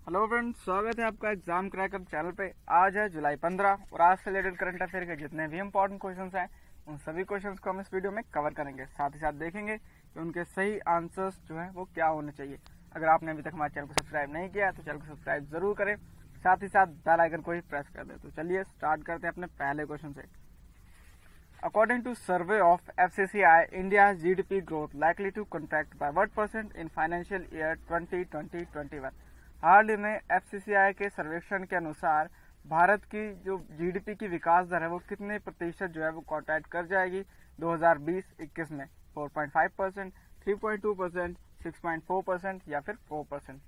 Hello friends, स्वागत है आपका एग्जाम क्रैकर चैनल पे। आज है जुलाई 15 और आज से रिलेटेड करंट अफेयर के जितने भी इंपॉर्टेंट क्वेश्चंस हैं उन सभी क्वेश्चंस को हम इस वीडियो में कवर करेंगे। साथ ही साथ देखेंगे कि उनके सही आंसर्स जो है वो क्या होने चाहिए। अगर आपने अभी तक हमारे चैनल को सब्सक्राइब नहीं किया तो चैनल को सब्सक्राइब जरूर करें, साथ ही साथ बेल आइकन को ही प्रेस कर दें। तो चलिए स्टार्ट करते हैं अपने पहले क्वेश्चन से। According to survey of FCCI, India's GDP growth likely to contract by what percent in financial year 2020-21? हाल ही में FCCI के सर्वेक्षण के अनुसार भारत की जो GDP की विकास दर है वो कितने प्रतिशत जो है वो कॉन्ट्रैक्ट कर जाएगी 2020-21 में। 4.5%, 3.2%, 6.4% या फिर 4%।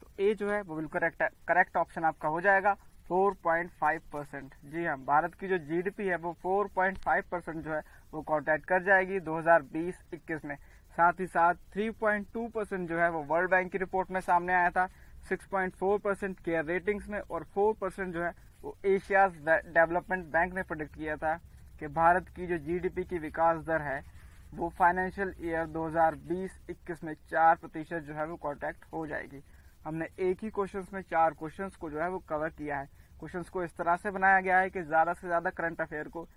तो ए जो है वो बिल्कुल करेक्ट ऑप्शन आपका हो जाएगा 4.5%। जी हाँ, भारत की जो जीडीपी है वो 4.5% जो है वो कॉन्ट्रैक्ट कर जाएगी 2020-21 में। साथ ही साथ 3.2% जो है वो वर्ल्ड बैंक की रिपोर्ट में सामने आया था, 6.4% केयर रेटिंग्स में और 4% जो है वो एशियाज डेवलपमेंट बैंक ने प्रेडिक्ट किया था कि भारत की जो जीडीपी की विकास दर है वो फाइनेंशियल ईयर 2020-21 में 4% जो है वो कॉन्ट्रैक्ट हो जाएगी। हमने एक ही क्वेश्चंस में 4 क्वेश्चंस को जो है वो कवर किया है। क्वेश्चंस को इस तरह से बनाया गया है कि ज्यादा से ज्यादा करंट अफेयर को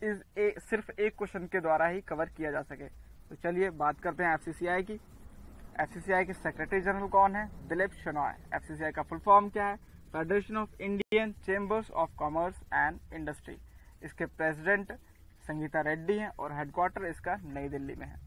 सिर्फ एक क्वेश्चन के द्वारा ही कवर किया जा सके। तो चलिए बात करते हैं एफसीसीआई की। एफसीसीआई के सेक्रेटरी जनरल कौन है? दिलीप शेनॉय। एफसीसीआई का फुल फॉर्म क्या है? Federation of Indian chambers of commerce and industry. इसके प्रेसिडेंट संगीता रेड्डी हैं और हेडक्वार्टर इसका नई दिल्ली में है।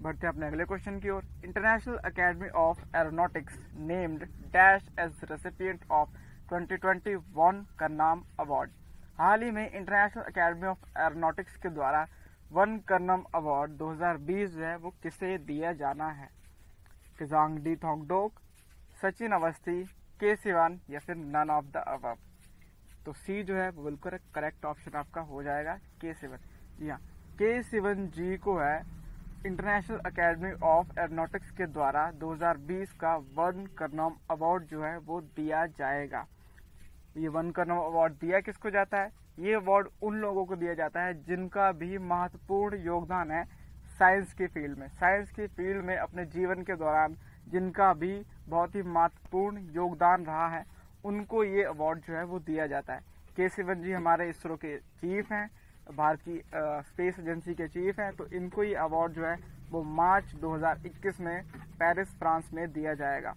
बढ़ते हैं अपने अगले क्वेश्चन की ओर। International Academy of Aeronautics named dash as recipient of 2021 Karman award. हाल ही में इंटरनेशनल अकेडमी ऑफ एरोनॉटिक्स के द्वारा वन करनम अवार्ड 2020 जो है वो किसे दिया जाना है? किजांगडी थोंगडोक, सचिन अवस्थी, के सिवन या फिर नन ऑफ द अबव। तो सी जो है वो बिल्कुल करेक्ट ऑप्शन आपका हो जाएगा के सिवन। जी हाँ, के सिवन जी को है इंटरनेशनल अकेडमी ऑफ एरोनॉटिक्स के द्वारा 2020 का वन करनम अवार्ड जो है वो दिया जाएगा। ये वन करनम अवार्ड दिया किसको जाता है? ये अवार्ड उन लोगों को दिया जाता है जिनका भी महत्वपूर्ण योगदान है साइंस की फील्ड में। साइंस की फील्ड में अपने जीवन के दौरान जिनका भी बहुत ही महत्वपूर्ण योगदान रहा है उनको ये अवार्ड जो है वो दिया जाता है। के सिवन जी हमारे इसरो के चीफ हैं, भारत की स्पेस एजेंसी के चीफ हैं। तो इनको ये अवार्ड जो है वो मार्च 2021 में पेरिस फ्रांस में दिया जाएगा।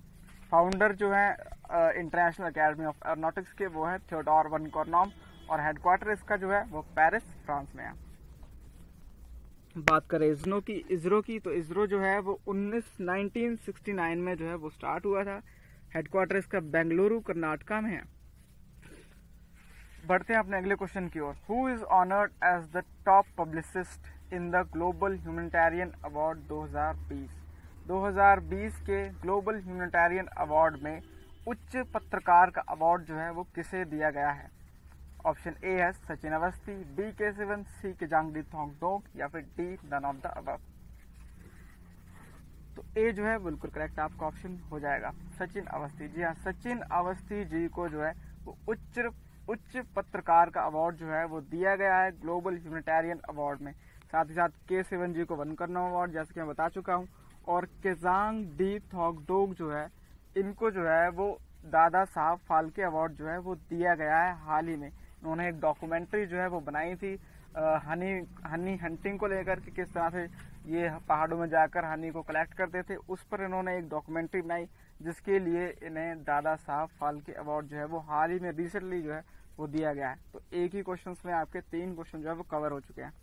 फाउंडर जो है इंटरनेशनल अकेडमी ऑफ एरोनॉटिक्स के वो है थियोडोर वन करनम और हेडक्वार्टर इसका जो है वो पेरिस फ्रांस में है। बात करें इसरो की तो इसरो जो है वो 1969 में जो है वो स्टार्ट हुआ था। हेडक्वार्टर इसका बेंगलुरु कर्नाटका में है। बढ़ते हैं अपने अगले क्वेश्चन की ओर। Who is honoured as the top publicist in the global humanitarian award 2020? 2020 के ग्लोबल ह्यूमैनिटेरियन अवार्ड में उच्च पत्रकार का अवार्ड जो है वो किसे दिया गया है? ऑप्शन ए है सचिन अवस्थी, बी के सिवन, सी किजांगडी थोंगडोक या फिर D none of the above. तो ए जो है बिल्कुल करेक्ट आपका ऑप्शन हो जाएगा सचिन अवस्थी। जी हाँ, सचिन अवस्थी जी को जो है वो उच्च पत्रकार का अवार्ड जो है वो दिया गया है ग्लोबल ह्यूमैनिटेरियन अवार्ड में। साथ ही साथ के सिवन जी को वन करनम अवार्ड जैसे कि मैं बता चुका हूँ, और केजांग डी थोंगडोक जो है इनको जो है वो दादा साहब फाल्के अवार्ड जो है वो दिया गया है हाल ही में। उन्होंने एक डॉक्यूमेंट्री जो है वो बनाई थी हनी हंटिंग को लेकर के, किस तरह से ये पहाड़ों में जाकर हनी को कलेक्ट करते थे, उस पर इन्होंने एक डॉक्यूमेंट्री बनाई जिसके लिए इन्हें दादा साहब फाल्के अवार्ड जो है वो हाल ही में रिसेंटली जो है वो दिया गया है। तो एक ही क्वेश्चन में आपके 3 क्वेश्चन जो है वो कवर हो चुके हैं।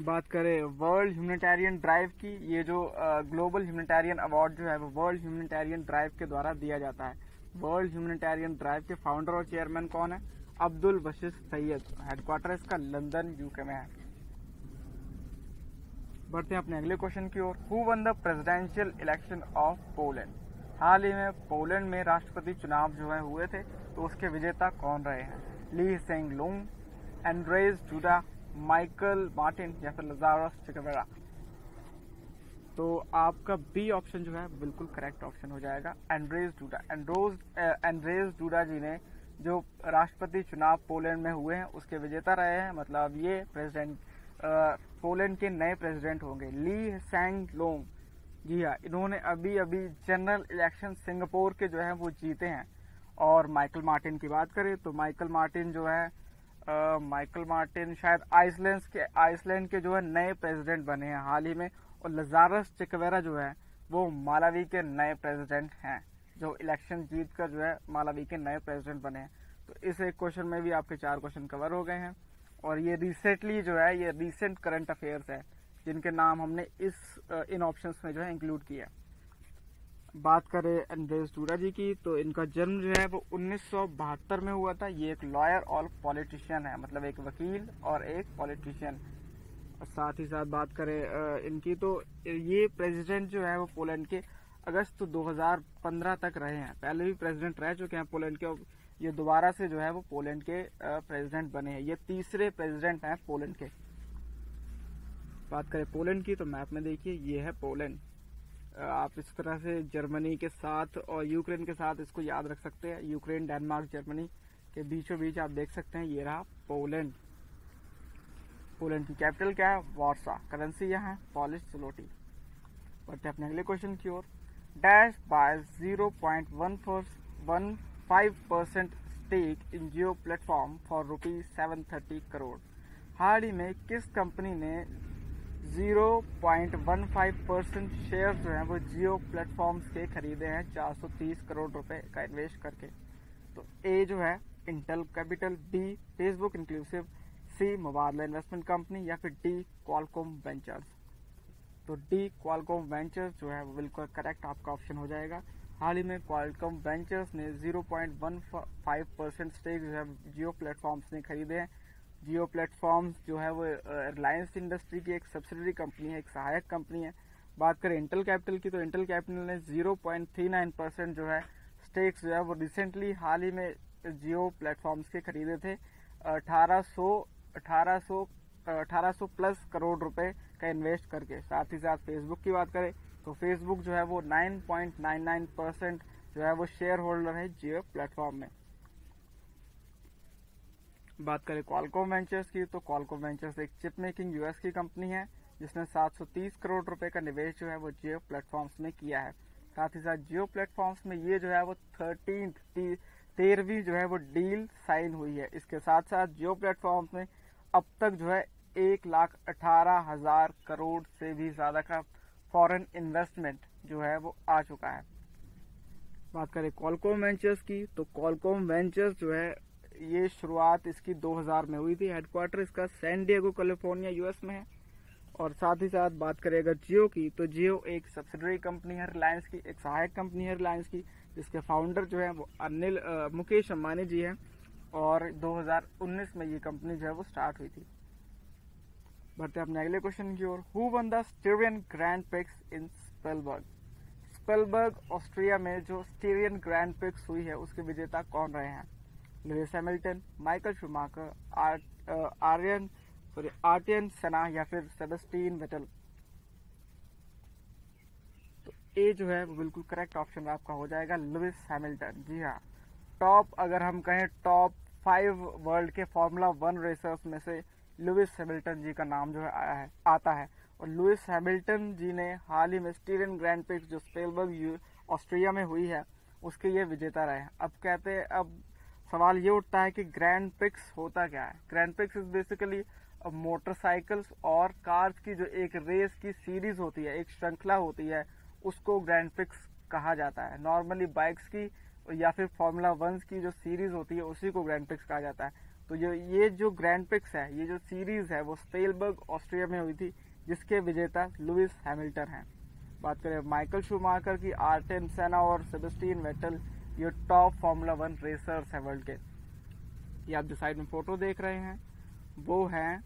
बात करें वर्ल्ड ह्यूमैनिटेरियन ड्राइव की, ये जो ग्लोबल ह्यूमैनिटेरियन अवार्ड जो है वो वर्ल्ड ह्यूमैनिटेरियन ड्राइव के द्वारा दिया जाता है। वर्ल्ड ह्यूमैनिटेरियन ड्राइव के फाउंडर और चेयरमैन कौन है? अब्दुल बशीर सैयद। हेडक्वार्टर इसका लंदन यूके में है। बढ़ते हैं अपने अगले क्वेश्चन की ओर। Who won the presidential election of Poland? हाल ही में पोलैंड में राष्ट्रपति चुनाव जो है हुए थे, तो उसके विजेता कौन रहे हैं? ली सेंग लुंग, एंड्रेज डूडा, माइकल मार्टिन या फिर लजारस चिकवेरा। तो आपका बी ऑप्शन जो है बिल्कुल करेक्ट ऑप्शन हो जाएगा एंड्रेज डूडा। एंड्रेज डूडा जी ने जो राष्ट्रपति चुनाव पोलैंड में हुए हैं उसके विजेता रहे हैं। मतलब ये प्रेसिडेंट पोलैंड के नए प्रेसिडेंट होंगे। ली सेंग लोंग जी हाँ, इन्होंने अभी अभी जनरल इलेक्शन सिंगापुर के जो है वो जीते हैं। और माइकल मार्टिन की बात करें तो माइकल मार्टिन जो है माइकल मार्टिन शायद आइसलैंड के जो है नए प्रेसिडेंट बने हैं हाल ही में। और लजारस चेकवेरा जो है वो मालावी के नए प्रेसिडेंट हैं, जो इलेक्शन जीत कर जो है मालावी के नए प्रेसिडेंट बने हैं। तो इस एक क्वेश्चन में भी आपके 4 क्वेश्चन कवर हो गए हैं। और ये रिसेंटली जो है ये रिसेंट करंट अफेयर्स है जिनके नाम हमने इन ऑप्शंस में जो है इंक्लूड किया। बात करें एंड्रेस डूरा जी की तो इनका जन्म जो है वो 1972 में हुआ था। ये एक लॉयर और पॉलिटिशियन है, मतलब एक वकील और एक पॉलिटिशियन। साथ ही साथ बात करें इनकी तो ये प्रेसिडेंट जो है वो पोलैंड के अगस्त 2015 तक रहे हैं। पहले भी प्रेसिडेंट रह चुके हैं पोलैंड के, और ये दोबारा से जो है वो पोलैंड के प्रेसिडेंट बने हैं। ये तीसरे प्रेसिडेंट हैं पोलैंड के। बात करें पोलैंड की तो मैप में देखिए ये है पोलैंड। आप इस तरह से जर्मनी के साथ और यूक्रेन के साथ इसको याद रख सकते हैं। यूक्रेन, डेनमार्क, जर्मनी के बीचों बीच आप देख सकते हैं ये रहा पोलैंड। पोलैंड की कैपिटल क्या है? वार्सा। करेंसी यहाँ है पॉलिश ज़लोटी। बढ़ते अपने अगले क्वेश्चन की ओर। Dash buy 0.15% stake in Jio platform for ₹730 crore. हाल ही में किस कंपनी ने 0.15% शेयर जो है वो जियो प्लेटफॉर्म्स के खरीदे हैं 430 करोड़ रुपए का इन्वेस्ट करके? तो ए जो है Intel Capital, B Facebook inclusive, C Mubadala investment company, या फिर डी क्वालकॉम वेंचर्स। तो डी क्वालकॉम वेंचर्स जो है वो बिल्कुल करेक्ट आपका ऑप्शन हो जाएगा। हाल ही में क्वालकॉम वेंचर्स ने 0.15% स्टेक जो है जियो प्लेटफॉर्म्स ने खरीदे हैं। जियो प्लेटफॉर्म्स जो है वो रिलायंस इंडस्ट्री की एक सब्सिडरी कंपनी है, एक सहायक कंपनी है। बात करें इंटेल कैपिटल की तो इंटेल कैपिटल ने 0.39% जो है स्टेक्स जो है वो रिसेंटली हाल ही में जियो प्लेटफॉर्म्स के खरीदे थे 1800 प्लस करोड़ रुपए का इन्वेस्ट करके। साथ ही साथ फेसबुक की बात करें तो फेसबुक जो है वो 9.99% जो है वो शेयर होल्डर है जियो प्लेटफॉर्म में। बात करें क्वालकॉम वेंचर्स की तो क्वालकॉम वेंचर्स एक चिप मेकिंग यूएस की कंपनी है जिसने 730 करोड़ रुपए का निवेश जो है वो जियो प्लेटफॉर्म्स में किया है। साथ ही साथ जियो प्लेटफॉर्म्स में ये जो है वो 13वीं जो है वो डील साइन हुई है। इसके साथ साथ जियो प्लेटफॉर्म्स में अब तक जो है 1,18,000 करोड़ से भी ज्यादा का फॉरेन इन्वेस्टमेंट जो है वो आ चुका है। बात करें क्वालकॉम वेंचर्स की तो क्वालकॉम वेंचर्स जो है ये शुरुआत इसकी 2000 में हुई थी। हेडक्वार्टर इसका सैन डिएगो कैलिफोर्निया यूएस में है। और साथ ही साथ बात करें अगर जियो की तो जियो एक सब्सिडरी कंपनी है रिलायंस की, एक सहायक कंपनी है रिलायंस की, जिसके फाउंडर जो है वो मुकेश अंबानी जी हैं। और 2019 में ये कंपनी जो है वो स्टार्ट हुई थी। बढ़ते अपने अगले क्वेश्चन की ओर। Who won the Styrian Grand Prix in Spielberg? Spielberg Austria में जो स्टीरियन ग्रैंड प्रिक्स हुई है उसके विजेता कौन रहे हैं? Lewis Hamilton, Michael Schumacher, Ayrton Senna, या फिर सेबेस्टियन वेटल। तो ए जो है वो बिल्कुल करेक्ट ऑप्शन आपका हो जाएगा लुइस हैमिल्टन। जी हाँ, अगर हम कहें टॉप 5 वर्ल्ड के फार्मूला 1 रेसर्स में से लुइस हैमिल्टन जी का नाम जो है आता है। और लुइस हैमिल्टन जी ने हाल ही में स्टीरियन ग्रैंड प्रिक्स जो स्पेलबर्ग ऑस्ट्रिया में हुई है उसके ये विजेता रहे हैं। अब सवाल ये उठता है कि ग्रैंड प्रिक्स होता क्या है? Grand prix is basically motorcycles और कार्स की जो एक रेस की सीरीज होती है, एक श्रृंखला होती है, उसको ग्रैंड प्रिक्स कहा जाता है। नॉर्मली बाइक्स की या फिर फार्मूला 1 की जो सीरीज होती है उसी को ग्रैंड प्रिक्स कहा जाता है। तो ये जो ग्रैंड प्रिक्स है, ये जो सीरीज है वो स्पेलबर्ग ऑस्ट्रिया में हुई थी जिसके विजेता लुइस हैमिल्टन हैं। बात करें माइकल शूमाकर की, आर्यन सेना और सेबेस्टियन वेटल, ये टॉप फार्मूला 1 रेसर्स हैं वर्ल्ड के। ये आप जो साइड में फोटो देख रहे हैं वो हैं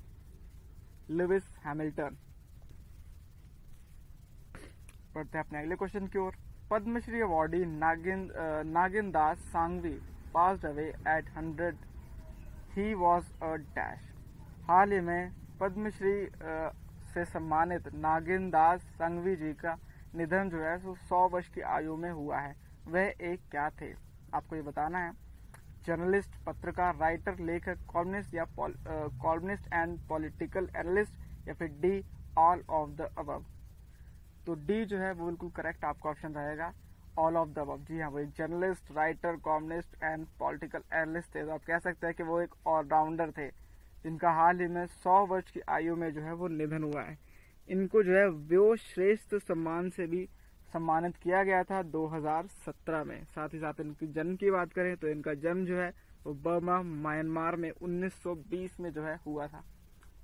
लुइस हैमिल्टन। बढ़ते हैं अपने अगले क्वेश्चन की ओर। Padma Shri awardee Nagin Das Sanghvi passed away at 100। He was a dash. हाल ही में पद्मश्री से सम्मानित नागिन दास सांघवी जी का निधन जो है 100 वर्ष की आयु में हुआ है। वह एक क्या थे? आपको ये बताना है। जर्नलिस्ट, पत्रकार, राइटर, लेखक, कॉलमिस्ट या कॉलमिस्ट एंड पॉलिटिकल एनालिस्ट, या फिर D all of the above. तो तो डी जो है वो बिल्कुल करेक्ट आपका ऑप्शन रहेगा, ऑल ऑफ द अबव। जी हाँ, वो एक journalist, writer, columnist and political analyst थे। तो आप कह सकते हैं कि वो एक ऑलराउंडर थे जिनका हाल ही में 100 वर्ष की आयु में जो है वो निधन हुआ है। इनको जो है वो श्रेष्ठ सम्मान से भी सम्मानित किया गया था 2017 में। साथ ही साथ इनकी जन्म की बात करें तो इनका जन्म जो है वो बर्मा म्यांमार में 1920 में जो है हुआ था।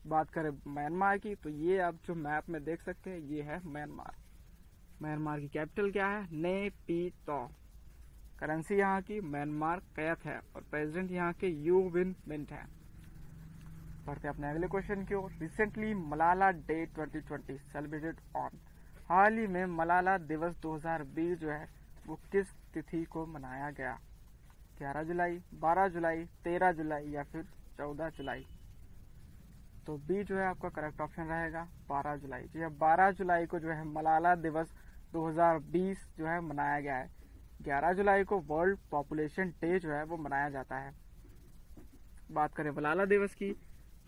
बात करें म्यांमार की तो ये आप जो मैप में देख सकते हैं ये है म्यांमार। म्यांमार की कैपिटल क्या है? नेपितो। करेंसी यहाँ की म्यांमार कैथ है और प्रेसिडेंट यहाँ के यू विन मिंट है। बढ़ते अपने अगले क्वेश्चन की ओर। Recently Malala day 2020 celebrated on. हाल ही में मलाला दिवस 2020 जो है वो किस तिथि को मनाया गया? 11 जुलाई, 12 जुलाई, 13 जुलाई या फिर 14 जुलाई? तो बी जो है आपका करेक्ट ऑप्शन रहेगा 12 जुलाई। जी 12 जुलाई को जो है मलाला दिवस 2020 जो है मनाया गया है। 11 जुलाई को वर्ल्ड पॉपुलेशन डे जो है वो मनाया जाता है। बात करें मलाला दिवस की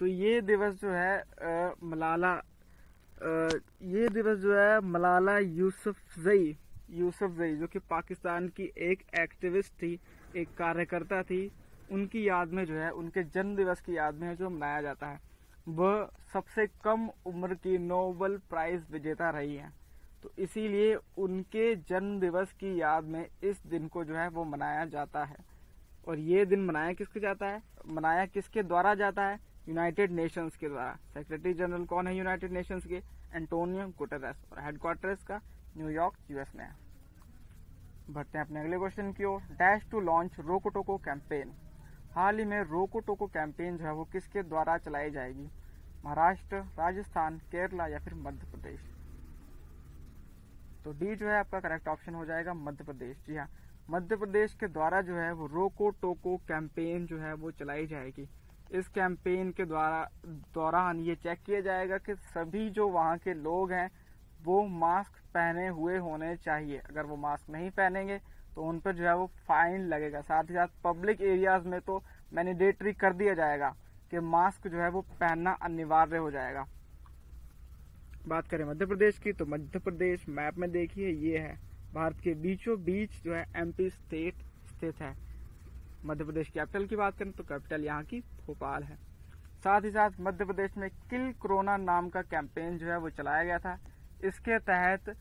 तो ये दिवस जो है मलाला यूसुफजई जो कि पाकिस्तान की एक एक्टिविस्ट थी, एक कार्यकर्ता थी, उनकी याद में जो है, उनके जन्म दिवस की याद में जो मनाया जाता है। वह सबसे कम उम्र की नोबेल प्राइज विजेता रही हैं, तो इसीलिए उनके जन्म दिवस की याद में इस दिन को जो है वो मनाया जाता है। और ये दिन मनाया किसके द्वारा जाता है? यूनाइटेड नेशंस के द्वारा। सेक्रेटरी जनरल कौन है यूनाइटेड नेशंस के? Antonio Guterres. और हेडक्वार्टर्स का न्यूयॉर्क यूएस में है। बढ़ते हैं अपने अगले क्वेश्चन की ओर। डैश टू लॉन्च रोको टोको कैंपेन। हाल ही में रोको टोको कैंपेन जो है वो किसके द्वारा चलाई जाएगी? महाराष्ट्र, राजस्थान, केरला या फिर मध्य प्रदेश? तो डी जो है आपका करेक्ट ऑप्शन हो जाएगा मध्य प्रदेश। जी हाँ, मध्य प्रदेश के द्वारा जो है वो रोको टोको कैंपेन जो है वो चलाई जाएगी। इस कैंपेन के दौरान ये चेक किया जाएगा कि सभी जो वहाँ के लोग हैं वो मास्क पहने हुए होने चाहिए। अगर वो मास्क नहीं पहनेंगे तो उन पर जो है वो फाइन लगेगा। साथ ही साथ पब्लिक एरियाज में तो मैंडेटरी कर दिया जाएगा कि मास्क जो है वो पहनना अनिवार्य हो जाएगा। बात करें मध्य प्रदेश की तो मध्य प्रदेश मैप में देखिए ये है, भारत के बीचों बीच जो है एमपी स्टेट स्थित है। मध्य प्रदेश कैपिटल की बात करें तो कैपिटल यहाँ की भोपाल है। साथ ही साथ मध्य प्रदेश में किल कोरोना नाम का कैंपेन जो है वो चलाया गया था। इसके तहत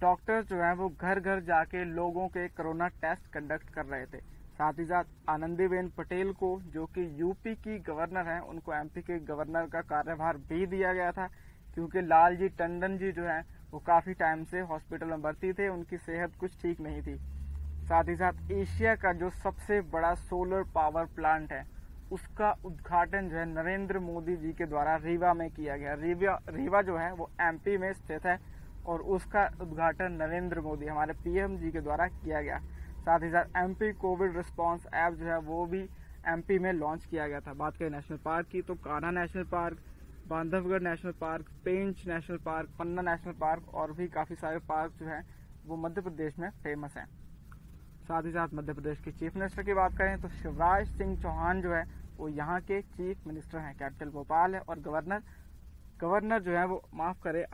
डॉक्टर जो है वो घर घर जाके लोगों के कोरोना टेस्ट कंडक्ट कर रहे थे। साथ ही साथ आनंदीबेन पटेल को, जो कि यूपी की गवर्नर हैं, उनको एमपी के गवर्नर का कार्यभार भी दिया गया था, क्योंकि लालजी टंडन जी जो है वो काफी टाइम से हॉस्पिटल में भर्ती थे, उनकी सेहत कुछ ठीक नहीं थी। साथ ही साथ एशिया का जो सबसे बड़ा सोलर पावर प्लांट है उसका उद्घाटन जो है नरेंद्र मोदी जी के द्वारा रीवा में किया गया। रीवा जो है वो एमपी में स्थित है और उसका उद्घाटन नरेंद्र मोदी हमारे पीएम जी के द्वारा किया गया। साथ ही साथ एमपी कोविड रिस्पांस ऐप जो है वो भी एमपी में लॉन्च किया गया था। बात करें नेशनल पार्क की तो Kanha National Park, Bandhavgarh National Park, Pench National Park, Panna National Park और भी काफी सारे पार्क जो है वो मध्य प्रदेश में फेमस हैं। साथ ही साथ मध्य प्रदेश के चीफ मिनिस्टर की बात करें तो शिवराज सिंह चौहान जो है वो यहाँ के चीफ मिनिस्टर हैं। कैपिटल भोपाल है और गवर्नर जो है वो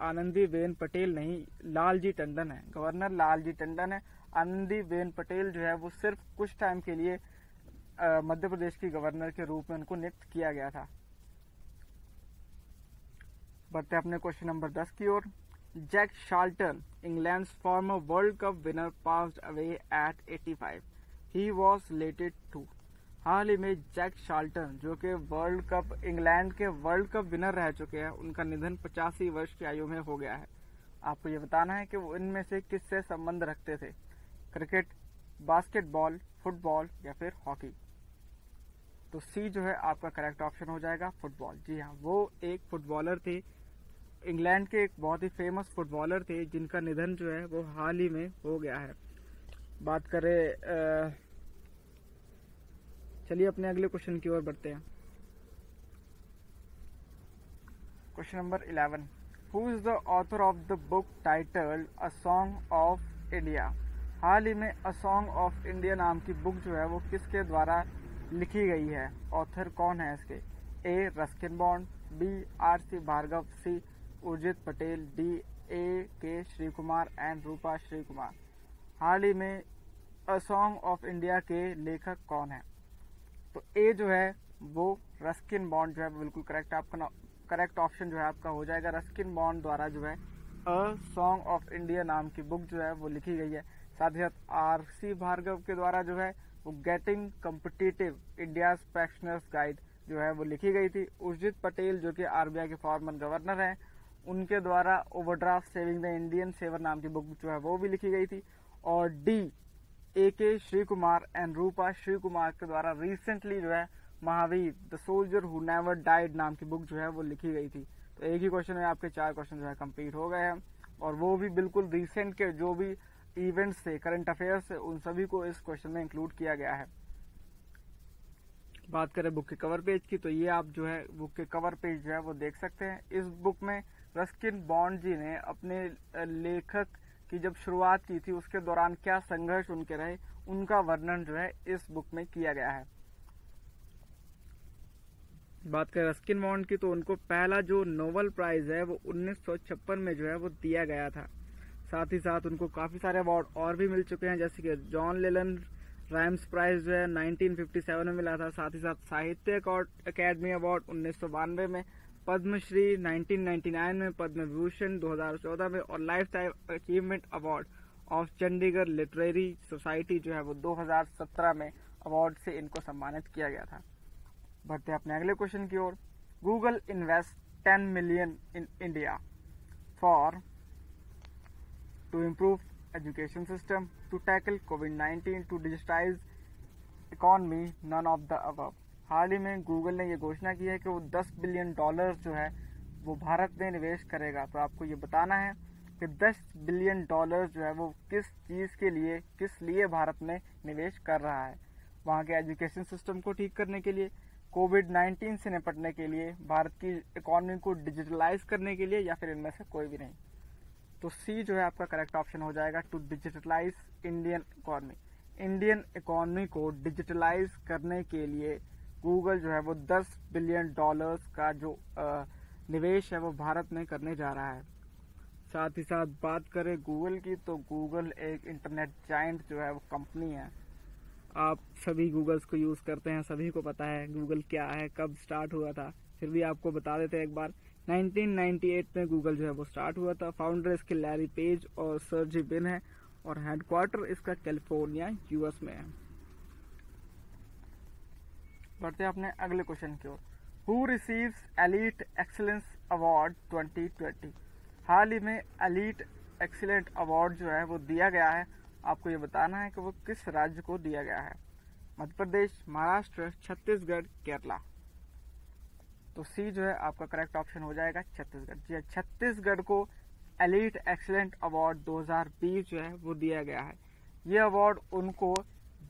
आनंदीबेन पटेल नहीं, लालजी टंडन है। गवर्नर लालजी टंडन है। आनंदीबेन पटेल जो है वो सिर्फ कुछ टाइम के लिए मध्य प्रदेश की गवर्नर के रूप में उनको नियुक्त किया गया था। बढ़ते अपने क्वेश्चन नंबर 10 की ओर। Jack Charlton, England's former World Cup winner, passed away at 85. He was related to. हाल ही में जैक शार्ल्टन जो कि इंग्लैंड के वर्ल्ड कप विनर रह चुके हैं, उनका निधन 85 वर्ष की आयु में हो गया है। आपको ये बताना है कि वो इनमें से किससे संबंध रखते थे? क्रिकेट, बास्केटबॉल, फुटबॉल या फिर हॉकी? तो सी जो है आपका करेक्ट ऑप्शन हो जाएगा फुटबॉल। जी हाँ, वो एक फुटबॉलर थे, इंग्लैंड के एक बहुत ही फेमस फुटबॉलर थे जिनका निधन जो है वो हाल ही में हो गया है। बात करें चलिए अपने अगले क्वेश्चन की ओर बढ़ते हैं। Question number 11। Who is the author of the book titled A Song of India? हाल ही में अ सॉन्ग ऑफ इंडिया नाम की बुक जो है वो किसके द्वारा लिखी गई है? ऑथर कौन है इसके? A Ruskin Bond, B R C Bhargava, C Urjit Patel, D A K Sri Kumar and Rupa Sri Kumar. हाल ही में अ सॉन्ग ऑफ इंडिया के लेखक कौन है? तो ए जो है वो रस्किन बॉन्ड जो है बिल्कुल करेक्ट, आपका करेक्ट ऑप्शन जो है आपका हो जाएगा। रस्किन बॉन्ड द्वारा जो है अ सॉन्ग ऑफ इंडिया नाम की बुक जो है वो लिखी गई है। साथ ही साथ आर.सी. भार्गव के द्वारा जो है वो गेटिंग कम्पिटिटिव इंडिया पैशनर्स गाइड जो है वो लिखी गई थी। उर्जित पटेल जो कि आरबीआई के फॉर्मर गवर्नर हैं, उनके द्वारा overdraft saving the Indian saver नाम की बुक जो है वो भी लिखी गई थी। और D A K Sri Kumar and Rupa Sri Kumar के द्वारा रिसेंटली जो है Mahavir the soldier who never died नाम की बुक जो है वो लिखी गई थी। तो एक ही क्वेश्चन में आपके 4 क्वेश्चन जो है कंप्लीट हो गए हैं, और वो भी बिल्कुल रिसेंट के जो भी इवेंट्स थे, करंट अफेयर्स से, उन सभी को इस क्वेश्चन में इंक्लूड किया गया है। बात करें बुक के कवर पेज की, तो ये आप जो है बुक के कवर पेज जो है वो देख सकते हैं। इस बुक में रस्किन बॉन्ड जी ने अपने लेखक की जब शुरुआत की थी उसके दौरान क्या संघर्ष उनके रहे, उनका वर्णन जो है इस बुक में किया गया है। बात करें रस्किन बॉन्ड की, तो उनको पहला जो नोबेल प्राइज है वो 1956 में जो है वो दिया गया था। साथ ही साथ उनको काफी सारे अवार्ड और भी मिल चुके हैं, जैसे कि जॉन लेलन राइम्स प्राइज जो है 1957 में मिला था। साथ ही साथ साहित्य अकेडमी अवार्ड 1992 में, पद्मश्री 1999 में, पद्म विभूषण 2014 में, और life time achievement award of Chandigarh literary society जो है वो 2017 में अवार्ड से इनको सम्मानित किया गया था। बढ़ते अपने अगले क्वेश्चन की ओर। Google invest 10 million in India for to improve education system, to tackle कोविड-19, to digitise economy, none of the above. हाल ही में गूगल ने ये घोषणा की है कि वो $10 बिलियन जो है वो भारत में निवेश करेगा। तो आपको ये बताना है कि $10 बिलियन जो है वो किस चीज के लिए, किस लिए भारत में निवेश कर रहा है। वहाँ के एजुकेशन सिस्टम को ठीक करने के लिए, कोविड-19 से निपटने के लिए, भारत की इकोनॉमी को डिजिटलाइज करने के लिए, या फिर इनमें से कोई भी नहीं। तो सी जो है आपका करेक्ट ऑप्शन हो जाएगा, to digitalize Indian economy. Indian economy को डिजिटलाइज करने के लिए गूगल जो है वो $10 बिलियन का जो निवेश है वो भारत में करने जा रहा है। साथ ही साथ बात करें गूगल की, तो गूगल एक इंटरनेट जायंट जो है वो कंपनी है। आप सभी गूगल्स को यूज करते हैं, सभी को पता है गूगल क्या है, कब स्टार्ट हुआ था, फिर भी आपको बता देते हैं एक बार। 1998 में गूगल जो है वो स्टार्ट हुआ था। फाउंडर इसके लैरी पेज और सर्जी ब्रिन है, और हेडक्वार्टर इसका कैलिफोर्निया यूएस में है। बढ़ते हैं अपने अगले क्वेश्चन की ओर। Who receives elite excellence award 2020? हाल ही में एलीट एक्सीलेंट अवार्ड जो है वो दिया गया है। आपको ये बताना है कि वो किस राज्य को दिया गया है। मध्य प्रदेश, महाराष्ट्र, छत्तीसगढ़, केरला। तो सी जो है आपका करेक्ट ऑप्शन हो जाएगा छत्तीसगढ़। जी, छत्तीसगढ़ को एलीट एक्सीलेंट अवार्ड 2020 जो है वो दिया गया है। ये अवार्ड उनको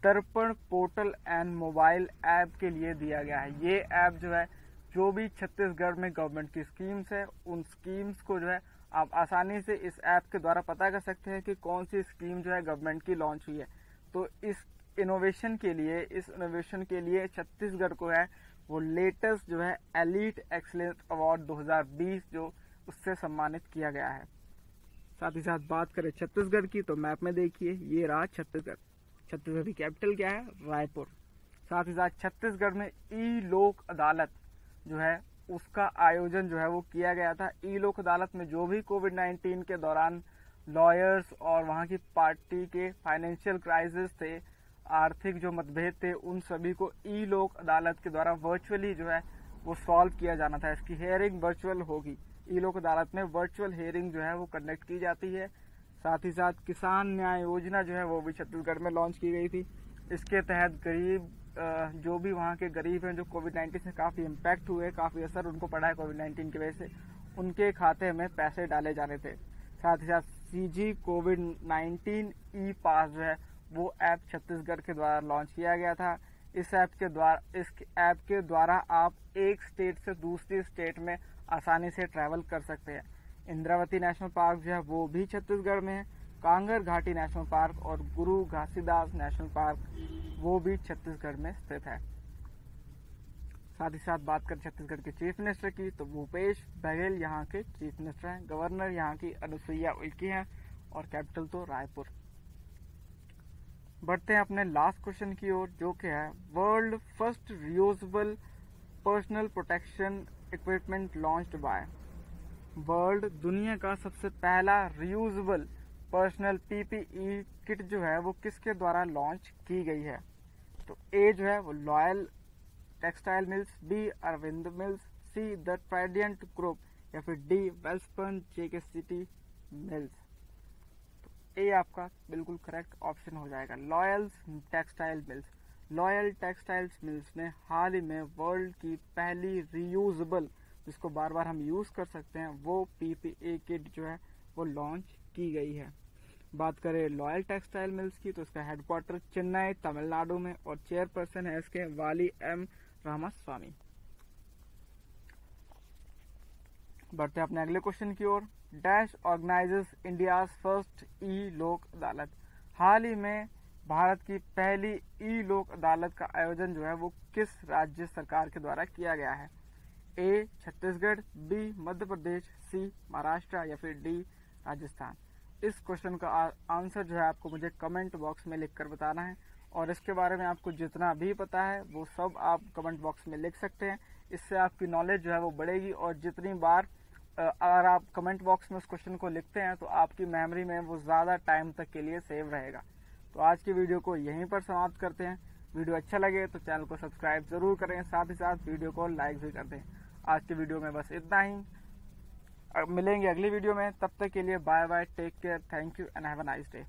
दर्पण पोर्टल एंड मोबाइल ऐप के लिए दिया गया है। ये ऐप जो है जो भी छत्तीसगढ़ में गवर्नमेंट की स्कीम्स है, उन स्कीम्स को जो है आप आसानी से इस ऐप के द्वारा पता कर सकते हैं कि कौन सी स्कीम जो है गवर्नमेंट की लॉन्च हुई है। तो इस इनोवेशन के लिए छत्तीसगढ़ को है वो लेटेस्ट जो है एलीट एक्सीलेंस अवार्ड 2020 जो उससे सम्मानित किया गया है। साथ ही साथ बात करें छत्तीसगढ़ की, तो मैप में देखिए ये रहा छत्तीसगढ़। छत्तीसगढ़ की कैपिटल क्या है? रायपुर। साथ ही साथ छत्तीसगढ़ में ई लोक अदालत जो है उसका आयोजन जो है वो किया गया था। ई लोक अदालत में जो भी कोविड-19 के दौरान लॉयर्स और वहां की पार्टी के फाइनेंशियल क्राइसिस थे, आर्थिक जो मतभेद थे, उन सभी को ई लोक अदालत के द्वारा वर्चुअली जो है वो सॉल्व किया जाना था। इसकी हेयरिंग वर्चुअल होगी। ई लोक अदालत में वर्चुअल हेयरिंग जो है वो कंडक्ट की जाती है। साथ ही साथ किसान न्याय योजना जो है वो भी छत्तीसगढ़ में लॉन्च की गई थी। इसके तहत गरीब जो भी वहाँ के गरीब हैं जो कोविड-19 से काफ़ी इम्पैक्ट हुए, काफ़ी असर उनको पड़ा है कोविड-19 की वजह से, उनके खाते में पैसे डाले जाने थे। साथ ही साथ सीजी कोविड-19 ई पास जो है वो ऐप छत्तीसगढ़ के द्वारा लॉन्च किया गया था। इस ऐप के द्वारा आप एक स्टेट से दूसरी स्टेट में आसानी से ट्रैवल कर सकते हैं। इंद्रावती नेशनल पार्क जो है वो भी छत्तीसगढ़ में है। कांगर घाटी नेशनल पार्क और गुरु घासीदास नेशनल पार्क वो भी छत्तीसगढ़ में स्थित है। साथ ही साथ बात करें छत्तीसगढ़ के चीफ मिनिस्टर की तो भूपेश बघेल यहाँ के चीफ मिनिस्टर हैं। गवर्नर यहाँ की अनुसुईया उइके हैं और कैपिटल तो रायपुर। बढ़ते हैं अपने लास्ट क्वेश्चन की ओर, जो कि है world first reusable personal protection equipment launched by. World दुनिया का सबसे पहला रियूजेबल पर्सनल पीपीई किट जो है वो किसके द्वारा लॉन्च की गई है? तो ए जो है वो loyal textile mills, B Arvind mills, C the Trident group या फिर डी वेल्सपर्न जेकेसीटी मिल्स। तो ए आपका बिल्कुल करेक्ट ऑप्शन हो जाएगा, loyal textile mills. Loyal textiles mills ने हाल ही में वर्ल्ड की पहली रीयूजेबल, जिसको बार बार हम यूज कर सकते हैं, वो पीपीई किट जो है वो लॉन्च की गई है। बात करें लॉयल टेक्सटाइल मिल्स की तो इसका हेडक्वार्टर चेन्नई तमिलनाडु में और चेयरपर्सन है इसके वाली एम रामास्वामी। बढ़ते हैं अपने अगले क्वेश्चन की ओर। डैश ऑर्गेनाइजेस इंडियाज फर्स्ट ई लोक अदालत। हाल ही में भारत की पहली ई लोक अदालत का आयोजन जो है वो किस राज्य सरकार के द्वारा किया गया है? ए छत्तीसगढ़, बी मध्य प्रदेश, सी महाराष्ट्र या फिर डी राजस्थान। इस क्वेश्चन का आंसर जो है आपको मुझे कमेंट बॉक्स में लिखकर बताना है और इसके बारे में आपको जितना भी पता है वो सब आप कमेंट बॉक्स में लिख सकते हैं। इससे आपकी नॉलेज जो है वो बढ़ेगी और जितनी बार अगर आप कमेंट बॉक्स में उस क्वेश्चन को लिखते हैं तो आपकी मेमोरी में वो ज़्यादा टाइम तक के लिए सेव रहेगा। तो आज की वीडियो को यहीं पर समाप्त करते हैं। वीडियो अच्छा लगे तो चैनल को सब्सक्राइब जरूर करें, साथ ही साथ वीडियो को लाइक भी कर दें। आज की वीडियो में बस इतना ही, मिलेंगे अगली वीडियो में, तब तक के लिए bye bye, take care, thank you and have a nice day.